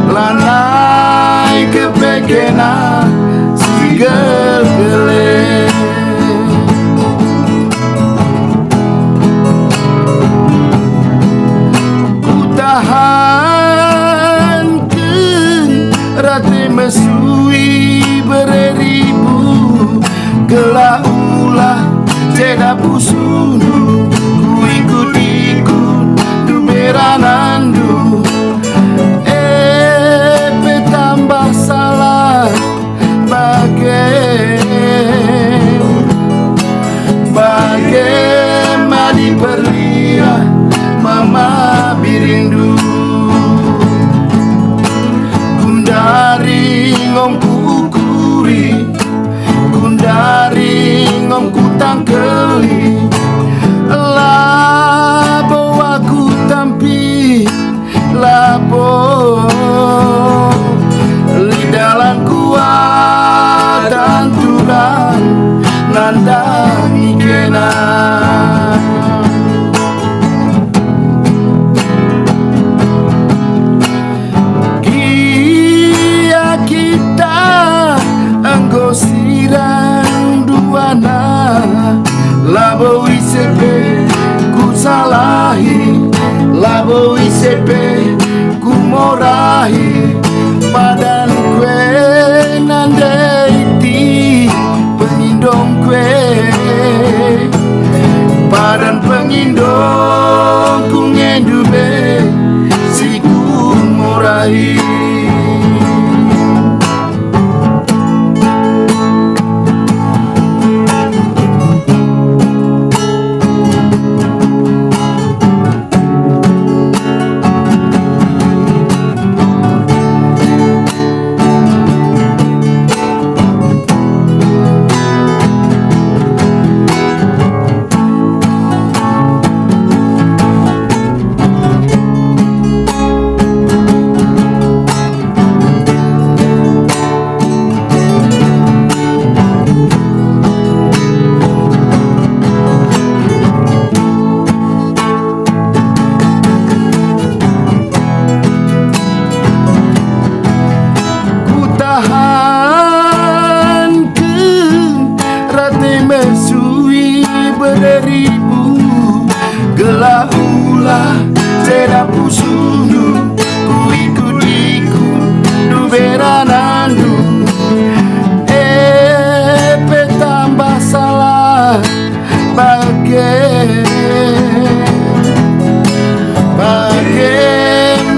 lanai kepekena sigel-gele. Ku tahankeun rate mesui beribu gelah ulah ceda pusunu ku ikut-ikut du beranandu tambah salah bagaimana perliah mama birindu kundari ngomku ukuri kundari ngomku tangkeli labo aku tampi labo dalam kuat dan turang nandangi kena kia kita anggo sirang duana labo isepe ku salahi labo isepe ku morahi padan kue nandaiti pengindong kue padan pengindong ku ngedube si ku morahi. Mesui beribu gelah ulah ceda pusunu ku ikut-ikut du beranandu tambah salah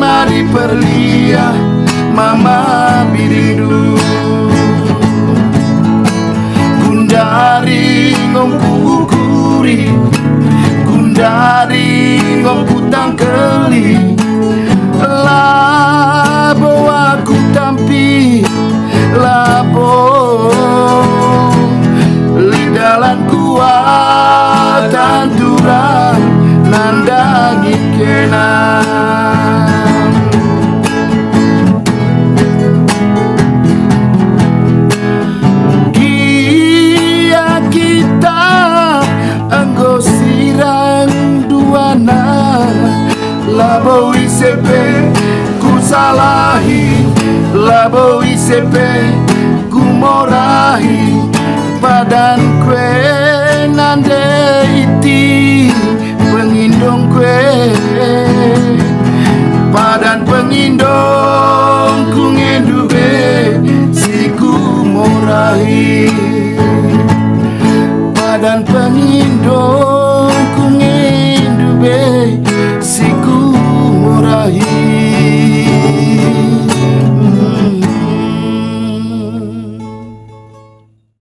mari perliah mama birindu kundari ngomku ukuri kundari ngomku tangkeli labo aku tampi labo lidalan kuat dan turang nandangi kena labo isepe ku salahi labo isepe ku morahi padan kue nandaiti pengindong kue padan pengindong ku ngedube si ku morahi padan pengindong